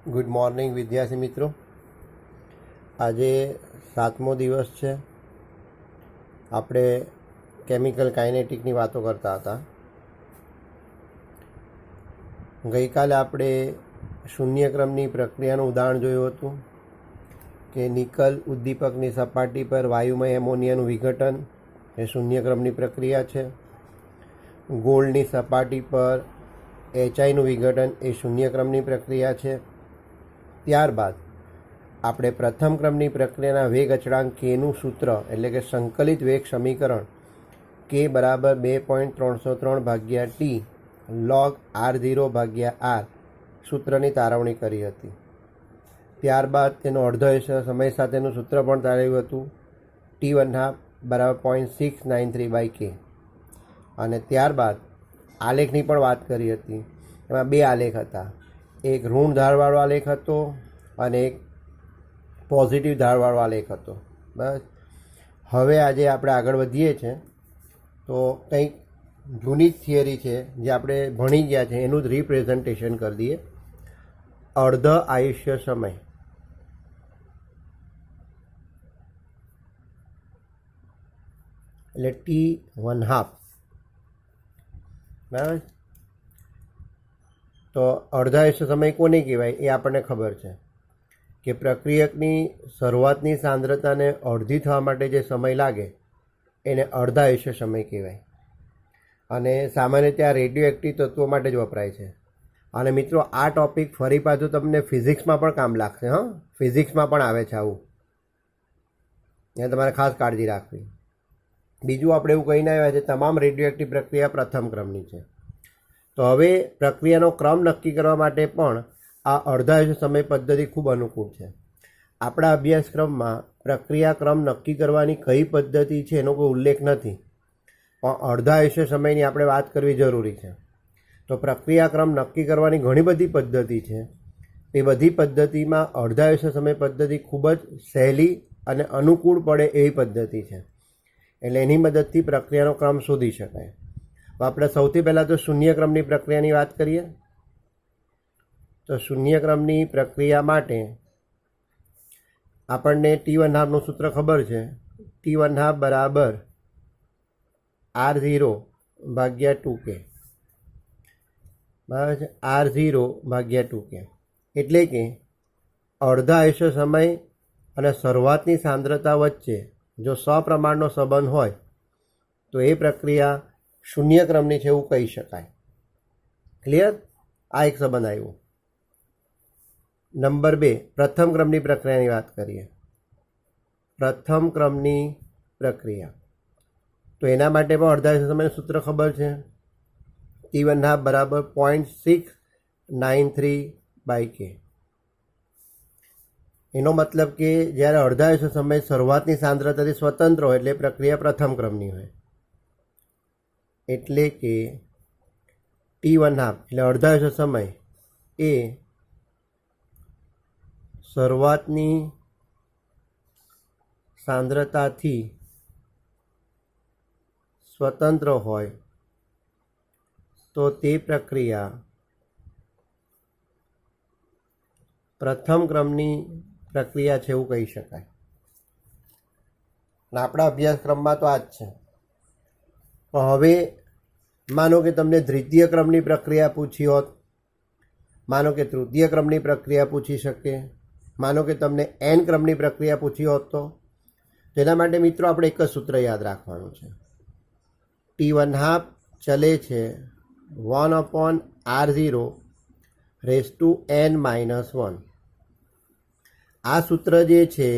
Good morning વિદ્યાર્થી મિત્રો. આજે 7મો દિવસ છે. આપણે કેમિકલ કાઇનેટિકની વાતો કરતા હતા. ગઈકાલે આપણે શૂન્યક્રમની પ્રક્રિયાનું ઉદાહરણ જોયું હતું કે નિકલ ઉદ્દીપકની સપાટી પર વાયુમય એમોનિયાનું વિઘટન એ શૂન્યક્રમની પ્રક્રિયા છે. ગોળની સપાટી પર એચઆઈનું વિઘટન એ શૂન્યક્રમની પ્રક્રિયા છે. ત્યારબાદ આપણે પ્રથમ ક્રમની પ્રક્રિયાના વેગ અચળાંક કેનું સૂત્ર એટલે કે સંકલિત વેગ સમીકરણ કે બરાબર 2.303 ભાગ્યા ટી log r0 ભાગ્યા r સૂત્રની તારવણી કરી હતી. ત્યારબાદ તેનો અડધો સમય સાથેનું સૂત્ર પણ તારવ્યું હતું, T1/2 બરાબર 0.693/k. અને ત્યારબાદ આલેખની પણ વાત કરી હતી. એમાં બે આલેખ હતા, એક ઋણ ધારવાળો આલેખ હતો અને એક પોઝિટિવ ધારવાળો આલેખ હતો. બસ હવે આજે આપણે આગળ વધીએ છીએ તો કંઈક જૂની થિયરી છે જે આપણે ભણી ગયા છે એનું જ રિપ્રેઝન્ટેશન કરી દઈએ. અર્ધ આયુષ્ય સમય એટલે T1/2. બરાબર. તો અર્ધાયુષ્ય સમય કોને કહેવાય એ આપણને ખબર છે કે પ્રક્રિયકની શરૂઆતની સાંદ્રતાને અડધી થવા માટે જે સમય લાગે એને અર્ધાયુષ્ય સમય કહેવાય. અને સામાન્ય રીતે આ રેડિયો એક્ટિવ તત્વો માટે જ વપરાય છે. અને મિત્રો આ ટૉપિક ફરી પાછું તમને ફિઝિક્સમાં પણ કામ લાગશે. ફિઝિક્સમાં પણ આવે છે આવું, ત્યાં તમારે ખાસ કાળજી રાખવી. બીજું આપણે એવું કહીને આવ્યા છે તમામ રેડિયો એક્ટિવ પ્રક્રિયા પ્રથમ ક્રમની છે. તો હવે પ્રક્રિયાનો ક્રમ નક્કી કરવા માટે પણ આ અર્ધાયુષ્ય સમય પદ્ધતિ ખૂબ અનુકૂળ છે. આપણા અભ્યાસક્રમમાં પ્રક્રિયા ક્રમ નક્કી કરવાની કઈ પદ્ધતિ છે એનો કોઈ ઉલ્લેખ નથી, પણ અર્ધાયુષ્ય સમયની આપણે વાત કરવી જરૂરી છે. તો પ્રક્રિયા ક્રમ નક્કી કરવાની ઘણી બધી પદ્ધતિ છે. એ બધી પદ્ધતિમાં અર્ધાયુષ્ય સમય પદ્ધતિ ખૂબ જ સહેલી અને અનુકૂળ પડે એવી પદ્ધતિ છે. એટલે એની મદદથી પ્રક્રિયાનો ક્રમ શોધી શકાય. આપણે સૌથી પહેલાં તો શૂન્યક્રમની પ્રક્રિયાની વાત કરીએ. તો શૂન્યક્રમની પ્રક્રિયા માટે આપણને T1/2નું સૂત્ર ખબર છે. T1/2 બરાબર R0 ભાગ્યા 2k. બરાબર છે, R0 ભાગ્યા 2k. એટલે કે અડધા આયુષ્ય સમય અને શરૂઆતની સાંદ્રતા વચ્ચે જો સપ્રમાણનો સંબંધ હોય તો એ પ્રક્રિયા શૂન્યક્રમની છે એવું કહી શકાય. ક્લિયર? આ એક સંબંધ આવ્યો. નંબર 2, પ્રથમ ક્રમની પ્રક્રિયાની વાત કરીએ. પ્રથમ ક્રમની પ્રક્રિયા તો એના માટે પણ અર્ધાયુષ્ય સમયનું સૂત્ર ખબર છે. T1/2 બરાબર 0.693/k. એનો મતલબ કે જ્યારે અર્ધાયુષ્ય સમય શરૂઆતની સાંદ્રતાથી સ્વતંત્ર હોય એટલે પ્રક્રિયા પ્રથમ ક્રમની હોય. એટલે કે T1/2 એટલે અર્ધાયુષ્ય સમય એ શરૂઆતની સાંદ્રતાથી સ્વતંત્ર હોય તો તે પ્રક્રિયા પ્રથમ ક્રમની પ્રક્રિયા છે એવું કહી શકાય. અને આપણા અભ્યાસક્રમમાં તો આ જ છે. પણ હવે માનો કે તમને દ્વિતીય ક્રમની પ્રક્રિયા પૂછી હોત, માનો કે તૃતીય ક્રમની પ્રક્રિયા પૂછી શકે, માનો કે તમને n ક્રમની પ્રક્રિયા પૂછી હોત તો તેના માટે મિત્રો આપણે એક જ સૂત્ર યાદ રાખવાનું છે. T1/2 ચલે છે 1/R0⁻n-1. આ સૂત્ર જે છે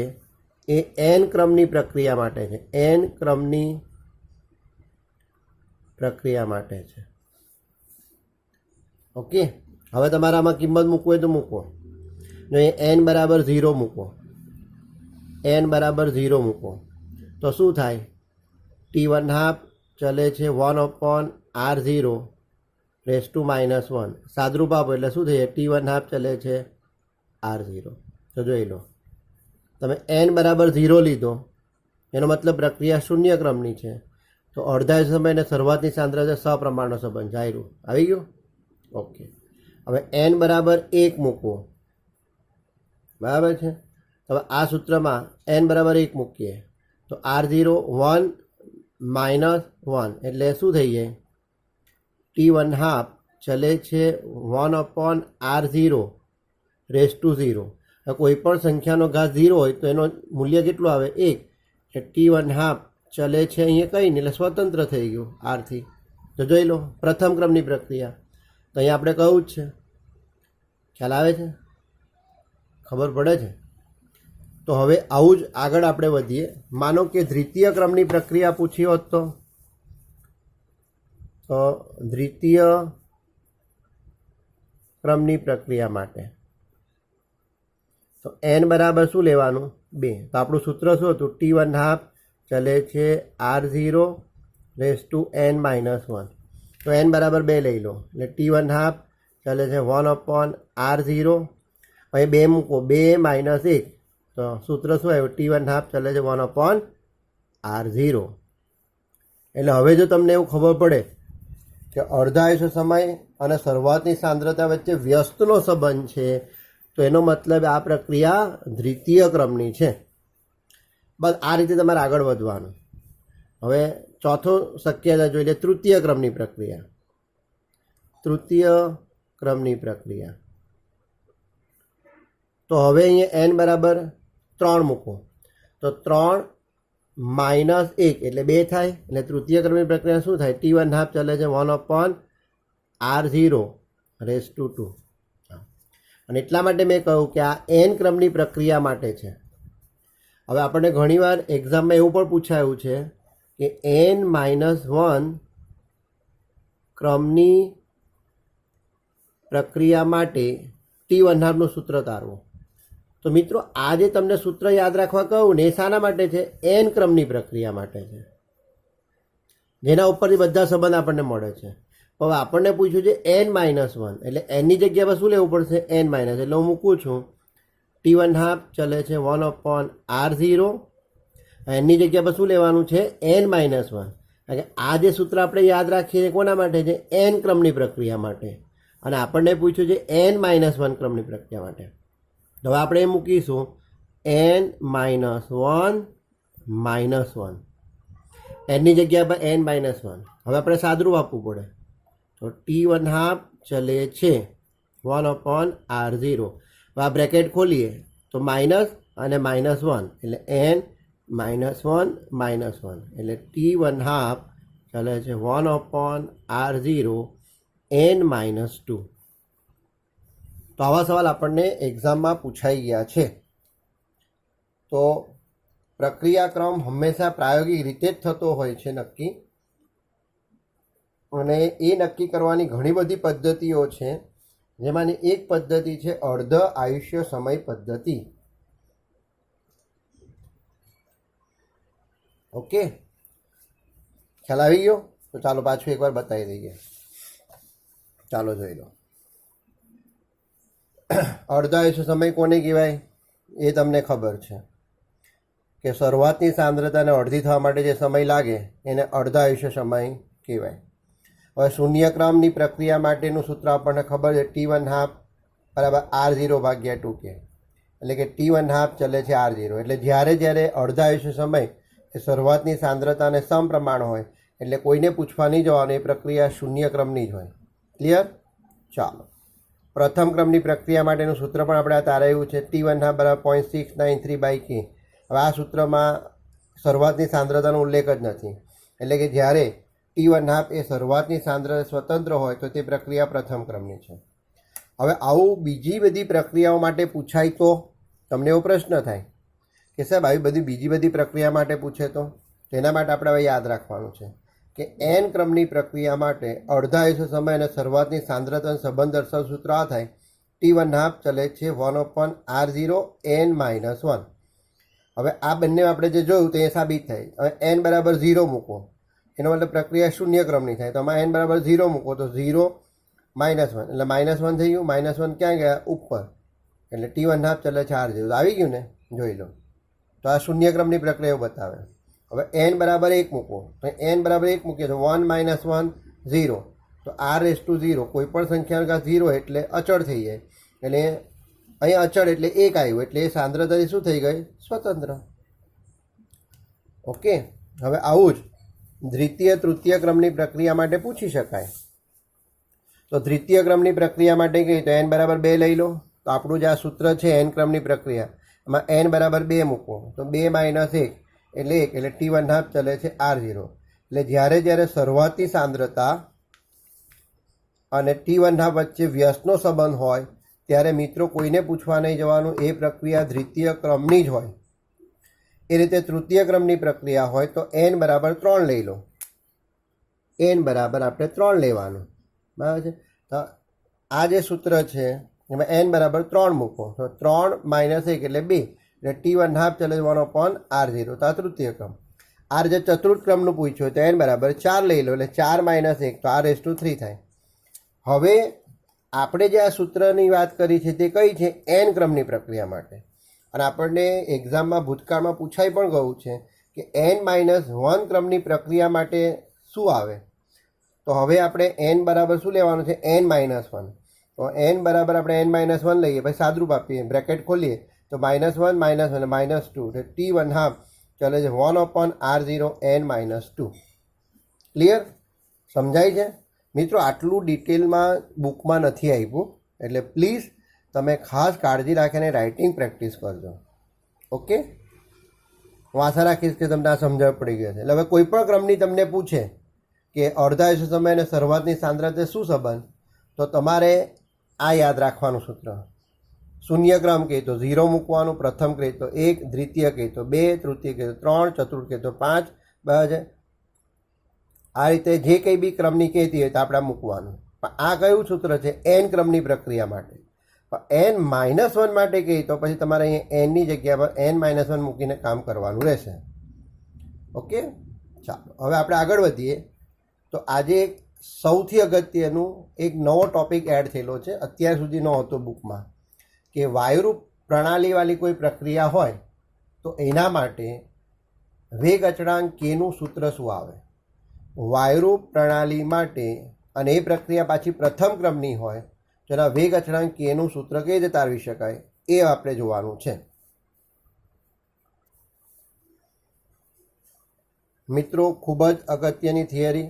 એ n ક્રમની પ્રક્રિયા માટે છે. n ક્રમની પ્રક્રિયા માટે છે. ઓકે. હવે તમારે આમાં કિંમત મૂકવું હોય તો મૂકો. જો એ n બરાબર 0 મૂકો, n બરાબર 0 મૂકો તો શું થાય? T1/2 ચલે છે 1/R0⁻1. સાદરૂપ આપો એટલે શું થઈ જાય? T1/2 ચલે છે R0. તો જોઈ લો, તમે n બરાબર 0 લીધો એનો મતલબ પ્રક્રિયા શૂન્ય ક્રમની છે. તો અડધા સમય અને શરૂઆતની સાંદ્રતા સપ્રમાણનો સંબંધ જાયરું આવી ગયો. ઓકે. હવે n બરાબર 1 મૂકો બરાબર છે. હવે આ સૂત્રમાં n બરાબર 1 મૂકીએ તો r0 1 માઇનસ 1 એટલે શું થઈ જાય, t1 હાફ ચલે છે 1/r0 રેસ ટુ 0. કોઈ પણ સંખ્યાનો ઘાત 0 હોય તો એનો મૂલ્ય કેટલું આવે, 1. એટલે t1 હાફ ચલે છે અહીંયા કંઈ નહીં એટલે સ્વતંત્ર થઈ ગયું આરથી. તો જોઈ લો પ્રથમ ક્રમની પ્રક્રિયા તો અહીંયા આપણે કહું જ છે. ખ્યાલ આવે છે, ખબર પડે છે. તો હવે આવું જ આગળ આપણે વધીએ. માનો કે દ્વિતીય ક્રમની પ્રક્રિયા પૂછી હોત તો દ્વિતીય ક્રમની પ્રક્રિયા માટે તો n બરાબર શું લેવાનું, 2. તો આપણું સૂત્ર શું હતું, t1 હાફ ચલે છે r0 raise to n minus 1. તો n બરાબર 2 લઈ લો એટલે t1 હાફ ચલે છે 1/r0. અહીં 2 મૂકો, 2 માઇનસ 1 તો સૂત્ર શું આવ્યું, t1 હાફ ચલે છે 1/r0. એટલે હવે જો તમને એવું ખબર પડે કે અર્ધાયુષ્ય સમય અને શરૂઆતની સાંદ્રતા વચ્ચે વ્યસ્તનો સંબંધ છે તો એનો મતલબ આ પ્રક્રિયા દ્વિતીય ક્રમની છે. બસ આ રીતે તમારે આગળ વધવાનું. હવે ચોથો શક્યતા જોઈ લે, તૃતીય ક્રમની પ્રક્રિયા. તૃતીય ક્રમની પ્રક્રિયા તો હવે અહીંયા n બરાબર 3 મૂકો તો 3 માઇનસ 1 એટલે 2 થાય. એટલે તૃતીય ક્રમની પ્રક્રિયા શું થાય, t1 હાફ ચલે છે 1/r0 રેસ ટુ 2. અને એટલા માટે મેં કહ્યું કે આ n ક્રમની પ્રક્રિયા માટે છે. હવે આપણને ઘણીવાર એક્ઝામમાં એવું પણ પૂછાયું છે કે n-1 ક્રમની પ્રક્રિયા માટે t1 હાફનું સૂત્ર તારવું. તો મિત્રો આ જે તમને સૂત્ર યાદ રાખવા કહું ને એ શાના માટે છે, n ક્રમની પ્રક્રિયા માટે છે, જેના ઉપરથી બધા સંબંધ આપણને મળે છે. હવે આપણને પૂછ્યું છે n-1 એટલે nની જગ્યા પર શું લેવું પડશે, n માઇનસ. એટલે હું મૂકું છું t1 હાફ ચલે છે 1/r0. એની જગ્યા પર શું લેવાનું છે, n-1. કારણ કે આ જે સૂત્ર આપણે યાદ રાખીએ છીએ કોના માટે છે, n ક્રમની પ્રક્રિયા માટે. અને આપણને પૂછ્યું છે n-1 ક્રમની પ્રક્રિયા માટે. તો હવે આપણે એ મૂકીશું n-1 -1. એની જગ્યા પર n-1. હવે આપણે સાદરું આપવું પડે તો t1 હાફ ચલે છે 1/r0. હવે આ બ્રેકેટ ખોલીએ તો માઇનસ અને -1 એટલે n-1 -1 એટલે t1 હાફ ચલે છે 1/r0 n-2. તો આવા સવાલ આપણને એક્ઝામમાં પૂછાઈ ગયા છે. તો પ્રક્રિયાક્રમ હંમેશા પ્રાયોગિક રીતે જ થતો હોય છે નક્કી. અને એ નક્કી કરવાની ઘણી બધી પદ્ધતિઓ છે, જેમાંની એક પદ્ધતિ છે અર્ધ આયુષ્ય સમય પદ્ધતિ. ઓકે, ખ્યાલ આવી ગયો? તો ચાલો પાછું એકવાર બતાવી દઈએ. ચાલો જોઈ લો. અર્ધ આયુષ્ય સમય કોને કહેવાય એ તમને ખબર છે કે શરૂઆતની સાંદ્રતાને અડધી થવા માટે જે સમય લાગે એને અર્ધ આયુષ્ય સમય કહેવાય. હવે શૂન્ય ક્રમની પ્રક્રિયા માટેનું સૂત્ર આપણને ખબર છે, t1 હાફ બરાબર r0 ભાગ્યા 2k. એટલે કે t1 હાફ ચલે છે r0. એટલે જ્યારે અર્ધ આયુષ્ય સમય એ શરૂઆતની સાંદ્રતાને સમપ્રમાણ હોય એટલે કોઈને પૂછવા નહીં જવાનું, એ પ્રક્રિયા શૂન્ય ક્રમની જ હોય. ક્લિયર? ચાલો, પ્રથમ ક્રમની પ્રક્રિયા માટેનું સૂત્ર પણ આપણે આ તારાયું છે, t1 હાફ બરાબર 0.693/k. હવે આ સૂત્રમાં શરૂઆતની સાંદ્રતાનો ઉલ્લેખ જ નથી. એટલે કે જ્યારે t1 હાફ એ શરૂઆતની સાંદ્રતા સ્વતંત્ર હોય તો તે પ્રક્રિયા પ્રથમ ક્રમની છે. હવે આવું બીજી બધી પ્રક્રિયાઓ માટે પૂછાય તો તમને એવો પ્રશ્ન થાય કે સાહેબ આવી બીજી બધી પ્રક્રિયા માટે પૂછે તો તેના માટે આપણે હવે યાદ રાખવાનું છે કે n ક્રમની પ્રક્રિયા માટે અડધા આયુષ્ય સમય અને શરૂઆતની સાંદ્રતાનો સંબંધ દર્શાવતું સૂત્ર આ થાય, t1 હાફ ચલે છે 1/r0 n-1. હવે આ બંને આપણે જે જોયું તે સાબિત થાય. હવે n બરાબર 0 મૂકો એનો મતલબ પ્રક્રિયા શૂન્ય ક્રમની થાય. તો આમાં n બરાબર 0 મૂકો તો 0 -1 એટલે -1 થઈ ગયું. -1 ક્યાં ગયા? ઉપર. એટલે t1 હાફ ચલે છે r0. આવી ગયું ને? જોઈ લો. તો આ શૂન્ય ક્રમની પ્રક્રિયાઓ બતાવે. હવે n બરાબર 1 મૂકો તો n બરાબર 1 મૂકીએ તો 1 - 1 0. તો r રેસ ટુ 0 કોઈ પણ સંખ્યાનો ઘાત 0 એટલે અચળ થઈ જાય. એટલે અહીંયા અચળ એટલે 1 આવ્યું, એટલે એ સાંદ્રતાથી શું થઈ ગઈ? સ્વતંત્ર. ઓકે, હવે આવું જ દ્વિતીય તૃતીય ક્રમની પ્રક્રિયા માટે પૂછી શકાય. તો દ્વિતીય ક્રમની પ્રક્રિયા માટે કહીએ તો n બરાબર 2 લઈ લો. તો આપણું જે આ સૂત્ર છે n ક્રમની પ્રક્રિયા, એમાં n બરાબર 2 મૂકો તો 2 - 1 એટલે 1, એટલે T1/2 ચલે છે R0. એટલે જ્યારે જ્યારે શરૂઆતની સાંદ્રતા અને T1/2 વચ્ચે વ્યસ્તનો સંબંધ હોય ત્યારે મિત્રો કોઈને પૂછવા નહીં જવાનું, એ પ્રક્રિયા દ્વિતીય ક્રમની જ હોય. એ રીતે તૃતીય ક્રમની પ્રક્રિયા હોય તો n બરાબર 3 લઈ લો. n બરાબર આપણે 3 લેવાનું, બરાબર છે. તો આ જે સૂત્ર છે એમાં n બરાબર 3 મૂકો તો 3 - 1 એટલે 2, એટલે T1/2 ચલે 1/R0. તો આ તૃતીય ક્રમ. આ જે ચતુર્થ ક્રમનું પૂછ્યું તો n બરાબર 4 લઈ લો, એટલે 4 - 1 તો R/3 થાય. હવે આપણે જે આ સૂત્રની વાત કરી છે તે કઈ છે? n ક્રમની પ્રક્રિયા માટે. અને આપણને એક્ઝામમાં ભૂતકાળમાં પૂછાઈ પણ ગયું છે કે n-1 ક્રમની પ્રક્રિયા માટે શું આવે. તો હવે આપણે n બરાબર શું લેવાનું છે? n-1. તો n બરાબર આપણે n-1 લઈએ, પછી સાદરૂપ આપીએ, બ્રેકેટ ખોલીએ તો -1 - 1 -2, એટલે T1/2 ચલે છે 1/R0 n-2. ક્લિયર? સમજાય છે મિત્રો? આટલું ડિટેલમાં બુકમાં નથી આપ્યું, એટલે પ્લીઝ તમે ખાસ કાળજી રાખીને રાઇટિંગ પ્રેક્ટિસ કરજો. ઓકે, હું આશા રાખીશ કે તમને આ સમજણ પડી ગઈ છે. એટલે હવે કોઈ પણ ક્રમની તમને પૂછે કે અડધા સમય અને શરૂઆતની સાંદ્રતા શું સંબંધ, તો તમારે આ યાદ રાખવાનું સૂત્ર. શૂન્ય ક્રમ કહે તો 0 મૂકવાનું, પ્રથમ કહે તો 1, દ્વિતીય કહે તો 2, તૃતીય કહે તો 3, ચતુર્થ કહે તો 5. બરાબર. આ રીતે જે કંઈ બી ક્રમની કહેતી હોય તો આપણે મૂકવાનું. પણ આ કયું સૂત્ર છે? n ક્રમની પ્રક્રિયા માટે. પણ n-1 માટે કહીએ તો પછી તમારે અહીંયા nની જગ્યા પર n-1 મૂકીને કામ કરવાનું રહેશે. ઓકે, ચાલો હવે આપણે આગળ વધીએ. તો આજે સૌથી અગત્યનું એક નવો ટોપિક એડ થયેલો છે, અત્યાર સુધી ન હતો બુકમાં, કે વાયુરૂપ પ્રણાલીવાળી કોઈ પ્રક્રિયા હોય તો એના માટે વેગ અચળાંક કેનું સૂત્ર શું આવે. વાયુરૂપ પ્રણાલી માટે અને એ પ્રક્રિયા પાછી પ્રથમ ક્રમની હોય તો એના વેગ અચળાંક કેનું સૂત્ર કઈ રીતે તારવી શકાય એ આપણે જોવાનું છે. મિત્રો, ખૂબ જ અગત્યની થિયરી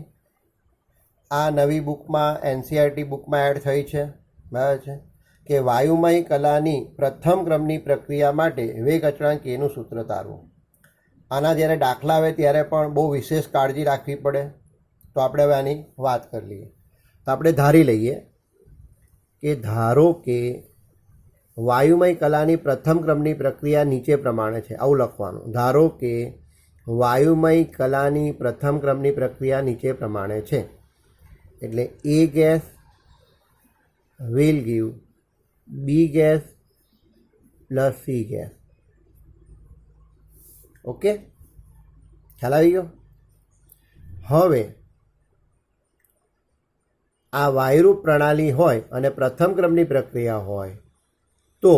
આ નવી બુકમાં NCERT બુકમાં એડ થઈ છે. બરાબર છે કે વાયુમય કલાની પ્રથમ ક્રમની પ્રક્રિયા માટે વેગ અચળાંક કેનું સૂત્ર તારવું. આના જ્યારે દાખલા આવે ત્યારે પણ બહુ વિશેષ કાળજી રાખવી પડે. તો આપણે હવે આની વાત કરી લઈએ. તો આપણે ધારી લઈએ કે ધારો કે વાયુમય કલાની પ્રથમ ક્રમની પ્રક્રિયા નીચે પ્રમાણે છે. આવું લખવાનું. ધારો કે વાયુમય કલાની પ્રથમ ક્રમની પ્રક્રિયા નીચે પ્રમાણે છે. એટલે A gas will give B gas plus C gas. Okay, ખ્યાલ આવી ગયો? હવે આ વાયુરૂપ પ્રણાલી હોય અને પ્રથમ ક્રમની પ્રક્રિયા હોય તો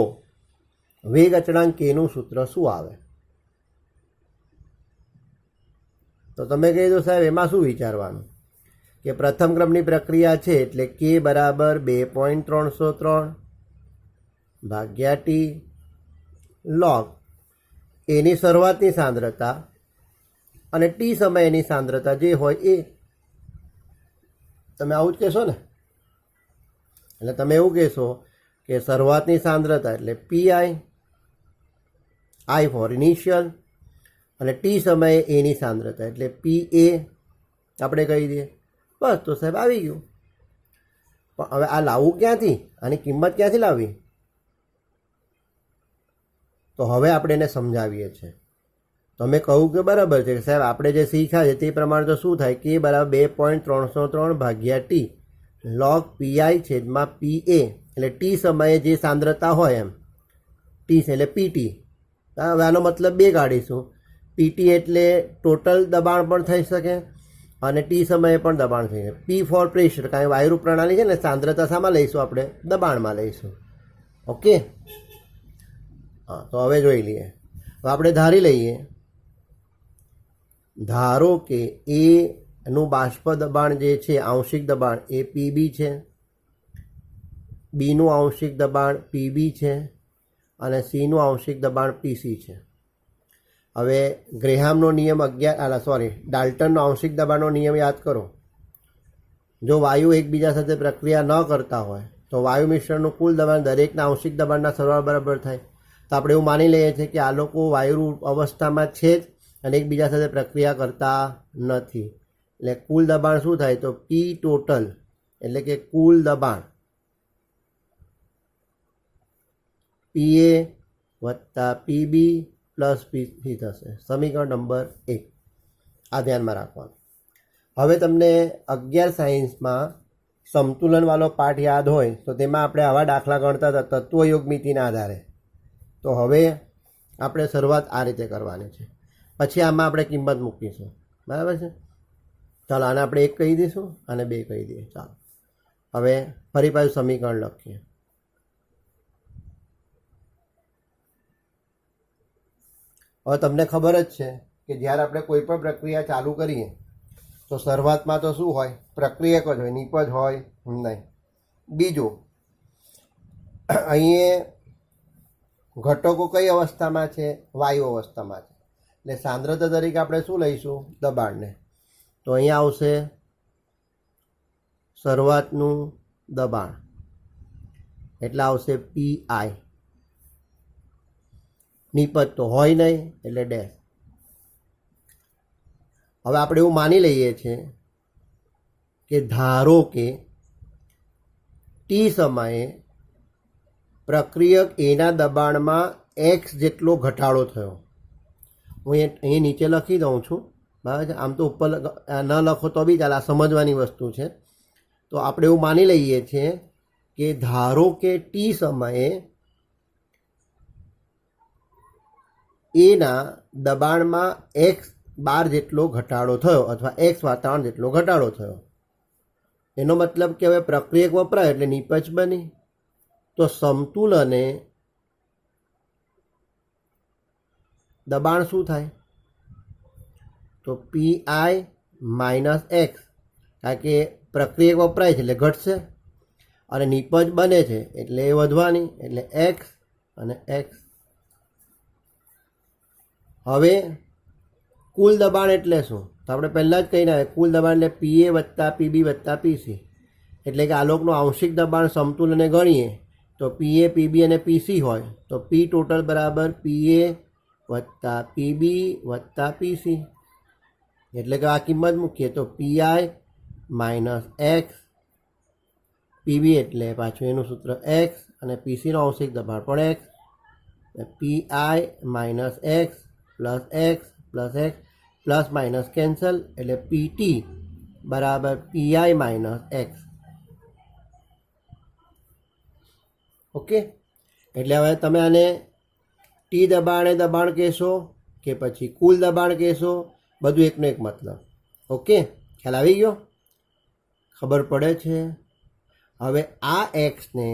વેગ અચળાંક કેનું સૂત્ર શું આવે? તો તમે કહી દો સાહેબ એમાં શું વિચારવાનું કે પ્રથમ ક્રમની પ્રક્રિયા છે એટલે K બરાબર 2.303 ભાગ્યા T log એની શરૂઆતની સાંદ્રતા અને T સમયની સાંદ્રતા જે હોય એ. તમે આવું જ કહેશો ને? એટલે તમે એવું કહેશો કે શરૂઆતની સાંદ્રતા એટલે PI, I ફોર ઇનિશિયલ, અને T સમયે એની સાંદ્રતા એટલે PA આપણે કહી દઈએ. બસ, તો સાહેબ આવી ગયું. પણ હવે આ લાવવું ક્યાંથી? આની કિંમત ક્યાંથી લાવવી? તો હવે આપણે એને સમજાવીએ છીએ. તમે કહું કે બરાબર છે કે સાહેબ આપણે જે શીખ્યા છે તે પ્રમાણે તો શું થાય? K બરાબર 2.303 ભાગ્યા T log PI છેદમાં PA, એટલે T સમયે જે સાંદ્રતા હોય એમ T છે એટલે PT. હવે આનો મતલબ બે કાઢીશું. PT એટલે ટોટલ દબાણ પણ થઈ શકે અને T સમયે પણ દબાણ થઈ શકે. P ફોર પ્રેશર, કારણ કે વાયુરૂપ પ્રણાલી છે ને, સાંદ્રતા શામાં લઈશું આપણે? દબાણમાં લઈશું. ઓકે, હા. તો હવે જોઈ લઈએ. તો આપણે ધારી લઈએ, ધારો કે એનું બાષ્પ દબાણ જે છે, આંશિક દબાણ એ PB છે, બીનું આંશિક દબાણ PB છે, અને સીનું આંશિક દબાણ પીસી છે. હવે ગ્રેહામનો નિયમ ડાલ્ટનનો આંશિક દબાણનો નિયમ યાદ કરો. જો વાયુ એકબીજા સાથે પ્રક્રિયા ન કરતા હોય તો વાયુ મિશ્રણનું કુલ દબાણ દરેકના આંશિક દબાણના સરવાળા બરાબર થાય. તો આપણે એવું માની લઈએ છીએ કે આ લોકો વાયુ અવસ્થામાં છે જ અને એકબીજા સાથે પ્રક્રિયા કરતા નથી. એટલે કુલ દબાણ શું થાય? તો પી ટોટલ એટલે કે કુલ દબાણ પીએ વત્તા પીબી પ્લસ પીસી થશે. સમીકરણ નંબર 1 આ ધ્યાનમાં રાખવાનું. હવે તમને 11 સાયન્સમાં સમતુલનવાળો પાઠ યાદ હોય તો તેમાં આપણે આવા દાખલા ગણતા હતા તત્વયોગમિતિના આધારે. તો હવે આપણે શરૂઆત આ રીતે કરવાની છે. પછી આમાં આપણે કિંમત મૂકીશું. બરાબર છે? ચાલો આને આપણે 1 કહી દઈશું અને 2 કહી દઈએ. ચાલો હવે ફરી પાછું સમીકરણ લખીએ. હવે તમને ખબર જ છે કે જ્યારે આપણે કોઈ પણ પ્રક્રિયા ચાલુ કરીએ તો શરૂઆતમાં તો શું હોય? પ્રક્રિયક જ હોય, નિપજ હોય નહીં. બીજું અહીં ઘટકો કઈ અવસ્થામાં છે? વાયુ અવસ્થામાં છે. એટલે સાંદ્રતા તરીકે આપણે શું લઈશું? દબાણને. તો અહીંયા આવશે શરૂઆતનું દબાણ એટલે આવશે પીઆઈ. નિપજ તો હોય નહીં એટલે ડેશ. હવે આપણે એવું માની લઈએ છીએ કે ધારો કે ટી સમયે પ્રક્રિયક એના દબાણમાં એક્સ જેટલો ઘટાડો થયો. હું અહીં નીચે લખી દઉં છું. બરાબર છે? આમ તો ઉપર ન લખો તો બી ચાલે, આ સમજવાની વસ્તુ છે. તો આપણે એવું માની લઈએ છીએ કે ધારો કે ટી સમયે એના દબાણમાં એક્સ બાર જેટલો ઘટાડો થયો અથવા એક્સ વાતાવરણ જેટલો ઘટાડો થયો. એનો મતલબ કે હવે પ્રક્રિયક વપરાય એટલે નિપજ બની. તો સમતુલને દબાણ શું થાય? તો પીઆઈ માઇનસ એક્સ, કારણ કે પ્રક્રિયક વપરાય છે એટલે ઘટશે અને નિપજ બને છે એટલે એ વધવાની એટલે એક્સ અને એક્સ. હવે કુલ દબાણ એટલે શું? તો આપણે પહેલાં જ કહીને કુલ દબાણ એટલે પીએ વત્તા પીબી વત્તા પીસી. એટલે કે આ લોકનું આંશિક દબાણ સમતુલને ગણીએ તો પીએ પીબી અને પીસી હોય તો પી ટોટલ બરાબર પીએ વત્તા પીબી વત્તા પીસી. એટલે કે આ કિંમત મૂકીએ તો પીઆઈ માઇનસ એક્સ, પીબી એટલે પાછું એનું સૂત્ર એક્સ અને પીસીનો આંશિક દબાણ પણ x. PI minus x plus x plus minus cancel એટલે પીટી બરાબર પીઆઈ માઇનસ એક્સ. ઓકે, એટલે હવે તમે આને ટી દબાણે દબાણ કહેશો કે પછી કુલ દબાણ કહેશો, બધું એકનો એક મતલબ. ઓકે, ખ્યાલ આવી ગયો? ખબર પડે છે? હવે આ એક્સને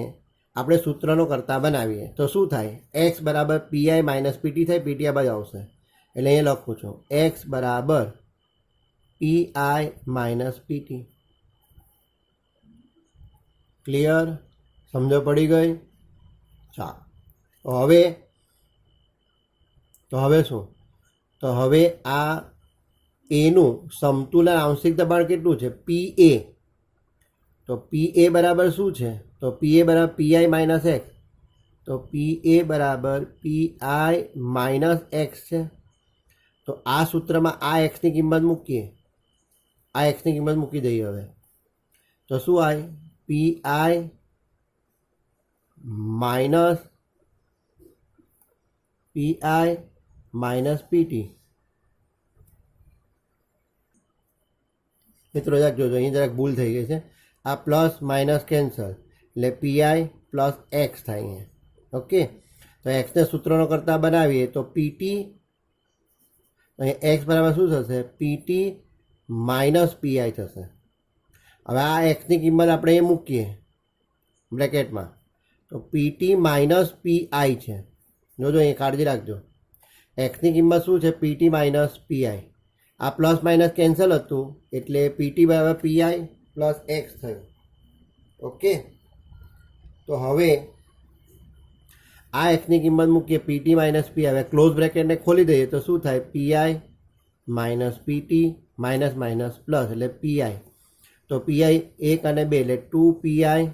આપણે સૂત્રનો કરતા બનાવીએ તો શું થાય? એક્સ બરાબર પીઆઈ માઇનસ પીટી થાય. પીટી આ બાજુ આવશે એટલે અહીંયા લખું છું એક્સ બરાબર પીઆઈ માઇનસ પીટી. ક્લિયર? સમજો પડી ગઈ? ચાલો હવે શું? તો હવે આ એનું સમતુલન આંશિક દબાણ કેટલું છે? પી એ. તો પી એ બરાબર શું છે? તો પી એ બરાબર પીઆઈ માઇનસ એક્સ. તો પી એ બરાબર પીઆઈ માઇનસ એક્સ છે. તો આ સૂત્રમાં આ એક્સની કિંમત મૂકીએ, આ એક્સની કિંમત મૂકી દઈએ. હવે તો શું આવે? PI minus PT. મિત્રો જરાક જોજો, અહીં જરાક ભૂલ થઈ ગઈ છે. આ પ્લસ માઇનસ કેન્સલ એટલે પીઆઈ પ્લસ એક્સ થાય અહીંયા. ઓકે, તો એક્સને સૂત્રનો કરતા બનાવીએ તો પીટી અહીં એક્સ બરાબર શું થશે? પીટી માઇનસ પીઆઈ થશે. હવે આ એક્સની કિંમત આપણે એ મૂકીએ બ્રેકેટમાં તો પીટી માઇનસ પીઆઈ છે. જોજો અહીં કાળજી રાખજો. એક્સની કિંમત શું છે? PT minus PI. આ પ્લસ માઇનસ કેન્સલ હતું એટલે પીટી બરાબર પીઆઈ પ્લસ એક્સ થયું. ઓકે, તો હવે આ એક્સની કિંમત મૂકીએ પીટી માઇનસ પી. હવે ક્લોઝ બ્રેકેટને ખોલી દઈએ તો શું થાય? PI minus PT minus minus plus એટલે પીઆઈ. તો પીઆઈ 1 અને 2 એટલે 2 પીઆઈ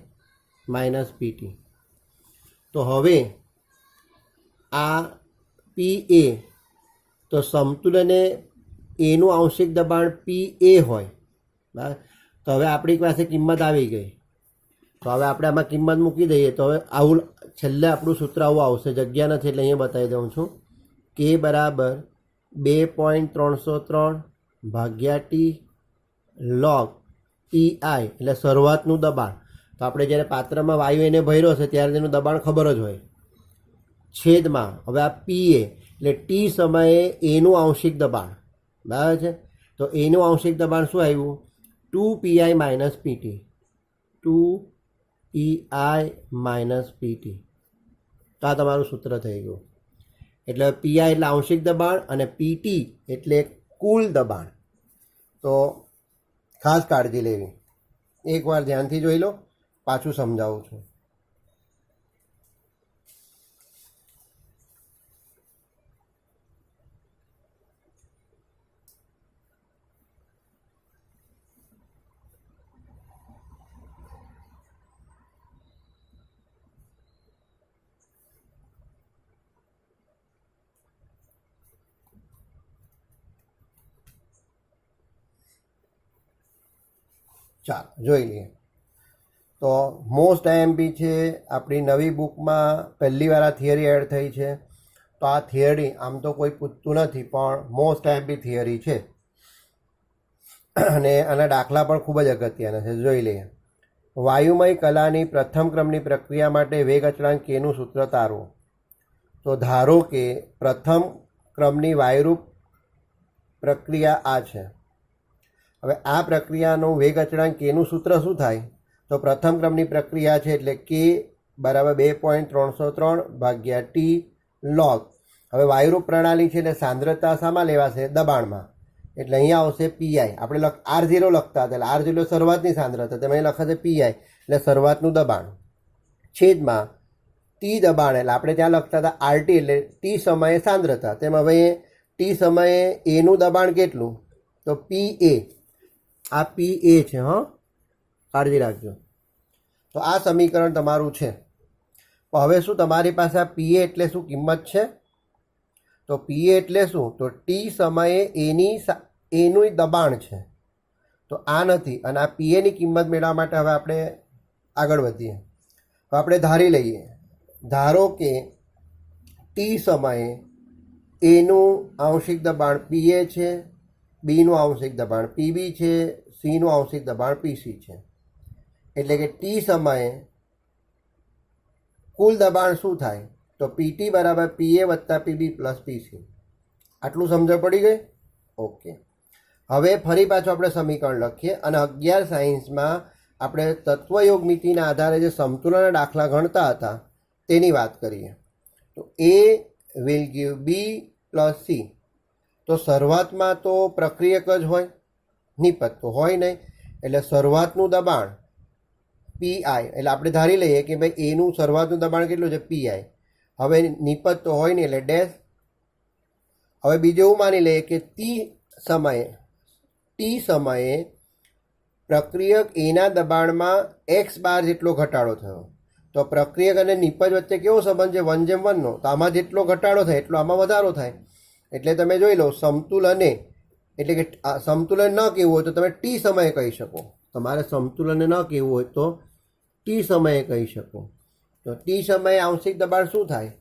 માઇનસ પીટી. તો હવે આ પી એ, તો સમતુલને એનું આંશિક દબાણ પી એ હોય બરાબર. તો હવે આપણી પાસે કિંમત આવી ગઈ. તો હવે આપણે આમાં કિંમત મૂકી દઈએ તો હવે આવું છેલ્લે આપણું સૂત્ર આવું આવશે. જગ્યા નથી એટલે અહીંયા બતાવી દઉં છું. કે બરાબર 2.303 ભાગ્યા ટી લોગ પીઆઈ એટલે શરૂઆતનું દબાણ. તો આપણે જ્યારે પાત્રમાં વાયુ એને ભર્યો છે ત્યારે તેનું દબાણ ખબર જ હોય. છેદમાં હવે આ પી એ એટલે ટી સમયે એનું આંશિક દબાણ બરાબર છે. તો એનું આંશિક દબાણ શું આવ્યું? 2 PI minus PT. 2 PI minus PT. તો આ તમારું સૂત્ર થઈ ગયું. એટલે પીઆઈ એટલે આંશિક દબાણ અને પીટી એટલે કુલ દબાણ. તો ખાસ કાળજી લેવી. એકવાર ધ્યાનથી જોઈ લો, પાછું સમજાવું છું. ચાલો જોઈ લઈએ. તો મોસ્ટ આઈએમપી છે આપણી નવી બુકમાં પહેલી વાર આ થિયરી એડ થઈ છે. તો આ થિયરી આમ તો કોઈ પૂછતું નથી પણ મોસ્ટ આઈએમપી થિયરી છે અને આના દાખલા પણ ખૂબ જ અગત્યના છે. જોઈ લઈએ. વાયુમય કલાની પ્રથમ ક્રમની પ્રક્રિયા માટે વેગ અચળાંક કેનું સૂત્ર તારવો. તો ધારો કે પ્રથમ ક્રમની વાયુરૂપ પ્રક્રિયા આ છે. હવે આ પ્રક્રિયાનું વેગ અચળાંક કેનું સૂત્ર શું થાય? તો પ્રથમ ક્રમની પ્રક્રિયા છે એટલે કે બરાબર 2.303 ભાગ્યા ટી લોગ. હવે વાયુરૂપ પ્રણાલી છે એટલે સાંદ્રતા શામાં લેવાશે? દબાણમાં. એટલે અહીંયા આવશે પીઆઈ. આપણે R0 લખતા હતા એટલે R0 શરૂઆતની સાંદ્રતા, તેમાં અહીં લખાશે પીઆઈ એટલે શરૂઆતનું દબાણ છેદમાં ટી દબાણ. એટલે આપણે ત્યાં લખતા હતા આરટી એટલે ટી સમયે સાંદ્રતા. તેમાં હવે ટી સમયે એનું દબાણ કેટલું? તો પી એ. આ પી એ છે. કાળજી રાખજો. તો આ સમીકરણ તમારું છે. હવે શું તમારી પાસે આ પી એ એટલે શું કિંમત છે? તો પી એ એટલે શું? તો ટી સમયે એનું દબાણ છે. તો આ નથી. અને આ પી એની કિંમત મેળવવા માટે હવે આપણે આગળ વધીએ. હવે આપણે ધારી લઈએ. ધારો કે ટી સમયે એનું આંશિક દબાણ પી એ છે, બીનું આંશિક દબાણ પીબી છે, સીનું આંશિક દબાણ પીસી છે. એટલે કે ટી સમયે કુલ દબાણ શું થાય? તો પીટી બરાબર પીએ વત્તા પીબી પ્લસ પીસી. આટલું સમજ પડી ગઈ? ઓકે. હવે ફરી પાછું આપણે સમીકરણ લખીએ અને 11 સાયન્સમાં આપણે તત્વયોગ મિતિના આધારે જે સમતુલનના દાખલા ગણતા હતા તેની વાત કરીએ. તો એ will give B plus C. તો શરૂઆતમાં તો પ્રક્રિયક જ હોય, નિપત તો હોય નહીં. એટલે શરૂઆતનું દબાણ પીઆઈ એટલે આપણે ધારી લઈએ કે ભાઈ એનું શરૂઆતનું દબાણ કેટલું છે? પીઆઈ. હવે નિપત તો હોય નહીં એટલે ડેશ. હવે બીજું એવું માની લઈએ કે ટી સમયે પ્રક્રિયક એના દબાણમાં એક્સ બાર જેટલો ઘટાડો થયો. તો પ્રક્રિયક અને નિપજ વચ્ચે કેવો સંબંધ છે? 1:1નો. તો આમાં જેટલો ઘટાડો થાય એટલો આમાં વધારો થાય. એટલે તમે જોઈ લો સમતુલને એટલે કે સમતુલન ન કહેવું હોય તો તમે ટી સમયે કહી શકો. તમારે સમતુલનને ન કહેવું હોય તો ટી સમયે કહી શકો. તો ટી સમયે આંશિક દબાણ શું થાય?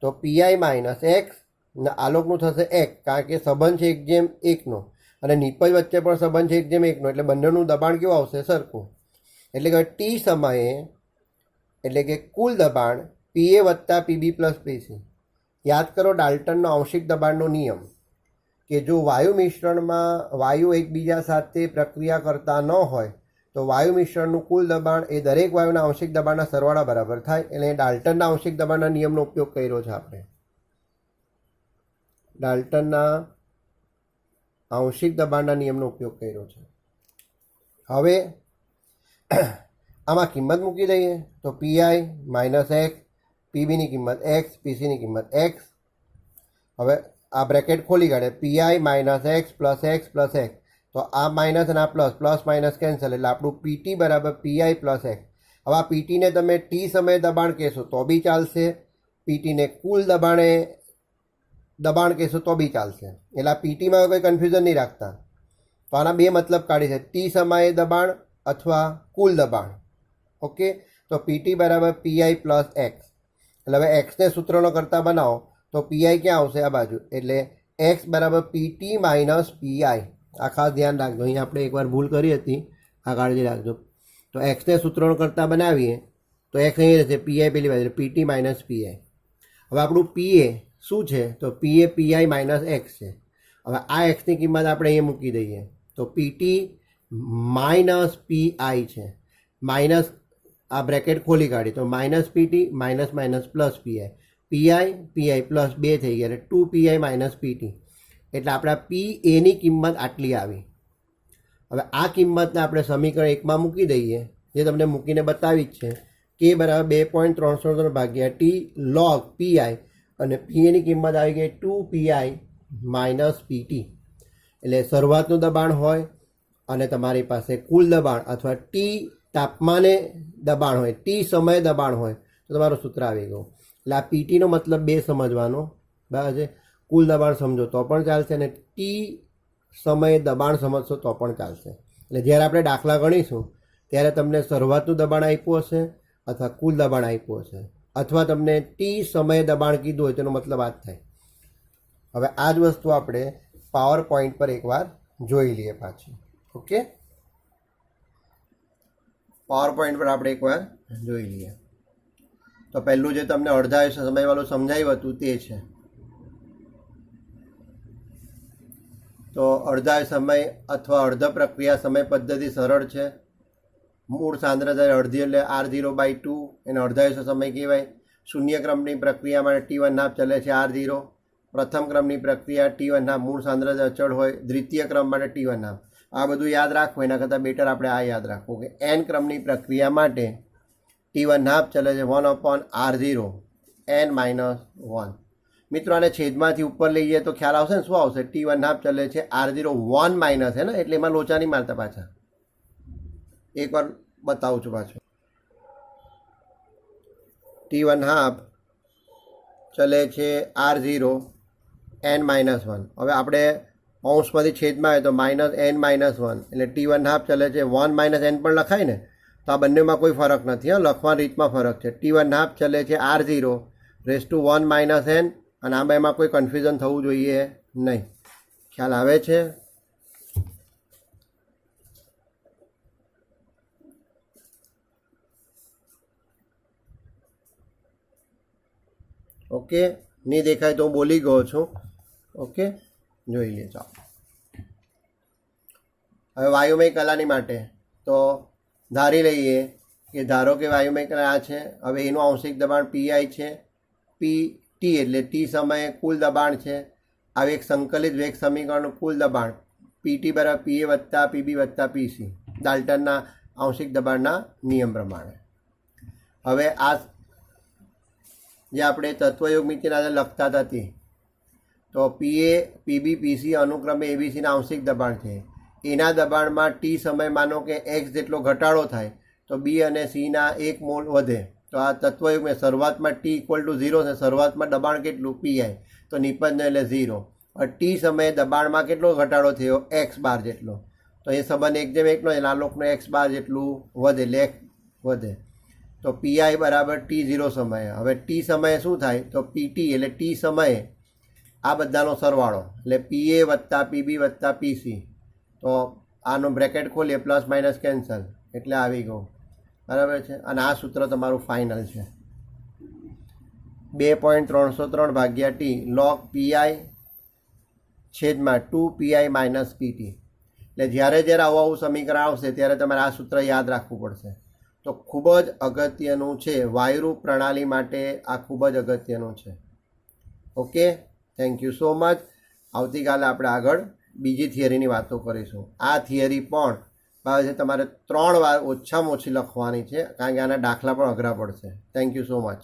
તો પીઆઈ માઇનસ એક્સ ને આલોકનું થશે એક, કારણ કે સંબંધ છે 1:1નો અને નિપજ વચ્ચે પણ સંબંધ છે 1:1નો. એટલે બંનેનું દબાણ કેવું આવશે? સરખું. એટલે કે ટી સમયે એટલે કે કુલ દબાણ પીએ વત્તા પીબી પ્લસ પીસી. યાદ કરો ડાલ્ટનનો આંશિક દબાણનો નિયમ કે જો વાયુ મિશ્રણમાં વાયુ એકબીજા સાથે પ્રક્રિયા કરતા ન હોય તો વાયુ મિશ્રણનું કુલ દબાણ એ દરેક વાયુના આંશિક દબાણના સરવાળા બરાબર થાય. એટલે ડાલ્ટનના આંશિક દબાણના નિયમનો ઉપયોગ કર્યો છે આપણે. ડાલ્ટનના આંશિક દબાણના નિયમનો ઉપયોગ કર્યો છે. હવે આમાં કિંમત મૂકી દઈએ તો પીઆઈ માઇનસ એક્સ પીબીની કિંમત એક્સ, પીસીની કિંમત એક્સ. હવે આ બ્રેકેટ ખોલી કાઢે, PI minus x plus x plus x. તો આ માઇનસ અને આ પ્લસ, પ્લસ માઇનસ કેન્સલ, એટલે આપણું પીટી બરાબર પીઆઈ પ્લસ એક્સ. હવે આ પીટીને તમે ટી સમયે દબાણ કહેશો તો બી ચાલશે, પીટીને કુલ દબાણ કહેશો તો બી ચાલશે. એટલે આ પીટીમાં કોઈ કન્ફ્યુઝન નહીં રાખતા. તો આના બે મતલબ કાઢી છે, ટી સમયે દબાણ અથવા કુલ દબાણ. ઓકે, તો પીટી બરાબર પીઆઈ પ્લસ એક્સ. એટલે હવે એક્સને સૂત્રનો કરતાં બનાવો તો પીઆઈ ક્યાં આવશે? આ બાજુ. એટલે એક્સ બરાબર પીટી માઇનસ પીઆઈ. આ ખાસ ધ્યાન રાખજો, અહીં આપણે એકવાર ભૂલ કરી હતી, આ કાળજી રાખજો. તો એક્સને સૂત્રનો કરતાં બનાવીએ તો એક્સ અહીં રહેશે, પીઆઈ પેલી બાજુ, પીટી માઇનસ પીઆઈ. હવે આપણું પીએ શું છે? તો પીએ પીઆઈ માઇનસ એક્સ છે. હવે આ એક્સની કિંમત આપણે અહીંયા મૂકી દઈએ તો પીટી માઇનસ પીઆઈ છે. માઇનસ આ બ્રેકેટ ખોલી કાઢી તો minus PT minus minus plus PI, PI PI plus 2 થઈ ગયા, એટલે 2 પીઆઈ માઇનસ પીટી. એટલે આપણા પી એની કિંમત આટલી આવી. હવે આ કિંમતને આપણે સમીકરણ 1માં મૂકી દઈએ, જે તમને મૂકીને બતાવી જ છે. કે બરાબર 2.303 ભાગ્યા ટી લોગ પીઆઈ, અને પીએની કિંમત આવી ગઈ 2 પીઆઈ માઇનસ પીટી. એટલે શરૂઆતનું દબાણ હોય અને તમારી પાસે કુલ દબાણ અથવા ટી તાપમાને દબાણ હોય, ટી સમયે દબાણ હોય તો તમારું સૂત્ર આવી ગયું. એટલે આ પીટીનો મતલબ બે સમજવાનો, બરાબર છે. કુલ દબાણ સમજો તો પણ ચાલશે અને ટી સમયે દબાણ સમજશો તો પણ ચાલશે. એટલે જ્યારે આપણે દાખલા ગણીશું ત્યારે તમને શરૂઆતનું દબાણ આપ્યું હશે અથવા કુલ દબાણ આપ્યું હશે, અથવા તમને ટી સમયે દબાણ કીધું હોય તેનો મતલબ આ જ થાય. હવે આ જ વસ્તુ આપણે પાવર પોઈન્ટ પર એકવાર જોઈ લઈએ પાછી. ઓકે, પાવર પોઈન્ટ પર આપણે એકવાર જોઈ લઈએ. તો પહેલું જે તમને અડધા સમયવાળું સમજાવ્યું હતું તે છે. તો અડધા સમય અથવા અર્ધ પ્રક્રિયા સમય પદ્ધતિ સરળ છે. મૂળ સાંદ્રતા અડધી એટલે R0/2, એને અડધાયુષ્ય સમય કહેવાય. શૂન્ય ક્રમની પ્રક્રિયા માટે T1 હાફ ચાલે છે R0. પ્રથમ ક્રમની પ્રક્રિયા T1 હાફ મૂળ સાંદ્રતા અચળ હોય. દ્વિતીય ક્રમ માટે T1 હાફ. આ બધું યાદ રાખવું, એના કરતાં બેટર આપણે આ યાદ રાખવું કે n ક્રમની પ્રક્રિયા માટે T1 હાફ ચાલે છે 1/R0 n-1. મિત્રો આને છેદમાંથી ઉપર લઈ જઈએ તો ખ્યાલ આવશે ને, શું આવશે? T1 હાફ ચાલે છે R0 1 માઇનસ, હે ને, એટલે એમાં લોચા નહીં મારતા પાછા. એકવાર બતાવું છું પાછું. T1 હાફ ચલે છે R0 n-1. હવે આપણે અંશમાંથી છેદમાં આવે તો -n-1, એટલે T1 હાફ ચલે છે 1 - n પણ લખાય ને, તો આ બંનેમાં કોઈ ફરક નથી. લખવાની રીતમાં ફરક છે. T1 હાફ ચલે છે R0 1 - n, અને આ બેમાં કોઈ કન્ફ્યુઝન થવું જોઈએ નહીં. ખ્યાલ આવે છે? ઓકે, નહીં દેખાય તો હું બોલી ગયો છું. ઓકે, જોઈ લે. ચાલો હવે વાયુમય કલાની માટે તો ધારી લઈએ કે ધારો કે વાયુમય કલા આ છે. હવે એનું આંશિક દબાણ પીઆઈ છે, ટી એટલે ટી સમયે કુલ દબાણ છે. આવી એક સંકલિત વેગ સમીકરણનું કુલ દબાણ પીટી બરાબર પીએ વત્તા પીબી વત્તા પીસી, ડાલ્ટનના આંશિક દબાણના નિયમ પ્રમાણે. હવે આ જે આપણે તત્વયોગ મિતિના લખતા હતા તે, તો પીએ પીબી પીસી અનુક્રમે એબીસીના આંશિક દબાણ છે. એના દબાણમાં ટી સમય માનો કે એક્સ જેટલો ઘટાડો થાય તો બી અને સીના 1 મોલ વધે. તો આ તત્વયુગમાં શરૂઆતમાં T = 0 છે. શરૂઆતમાં દબાણ કેટલું? પીઆઈ. તો નિપજને એટલે 0. ટી સમયે દબાણમાં કેટલો ઘટાડો થયો? x બાર જેટલો. તો એ સંબંધ 1:1 એટલે આ લોકનો x બાર જેટલું વધે, એટલે x વધે. તો પીઆઈ બરાબર T0 સમયે. હવે ટી સમયે શું થાય? તો પીટી એટલે ટી સમયે આ બધાનો સરવાળો, એટલે પીએ વત્તા પીબી વત્તા પીસી. તો આનો બ્રેકેટ ખોલીએ, પ્લસ માઇનસ કેન્સલ, એટલે આવી ગયું. બરાબર છે. અને આ સૂત્ર તમારું ફાઇનલ છે. 2.303 ભાગ્યા ટી લોગ પીઆઈ છેદમાં 2 પીઆઈ માઇનસ પીટી. એટલે જ્યારે આવું સમીકરણ આવશે ત્યારે તમારે આ સૂત્ર યાદ રાખવું પડશે. તો ખૂબ જ અગત્યનું છે વાયુરૂપ પ્રણાલી માટે, આ ખૂબ જ અગત્યનું છે. Okay, thank you so much. આવતીકાલે આપણે આગળ બીજી થિયરીની વાતો કરીશું. આ થિયરી પણ છે તમારે 3 વાર ઓછામાં ઓછી લખવાની છે, કારણ કે આના દાખલા પણ અઘરા પડશે. Thank you so much.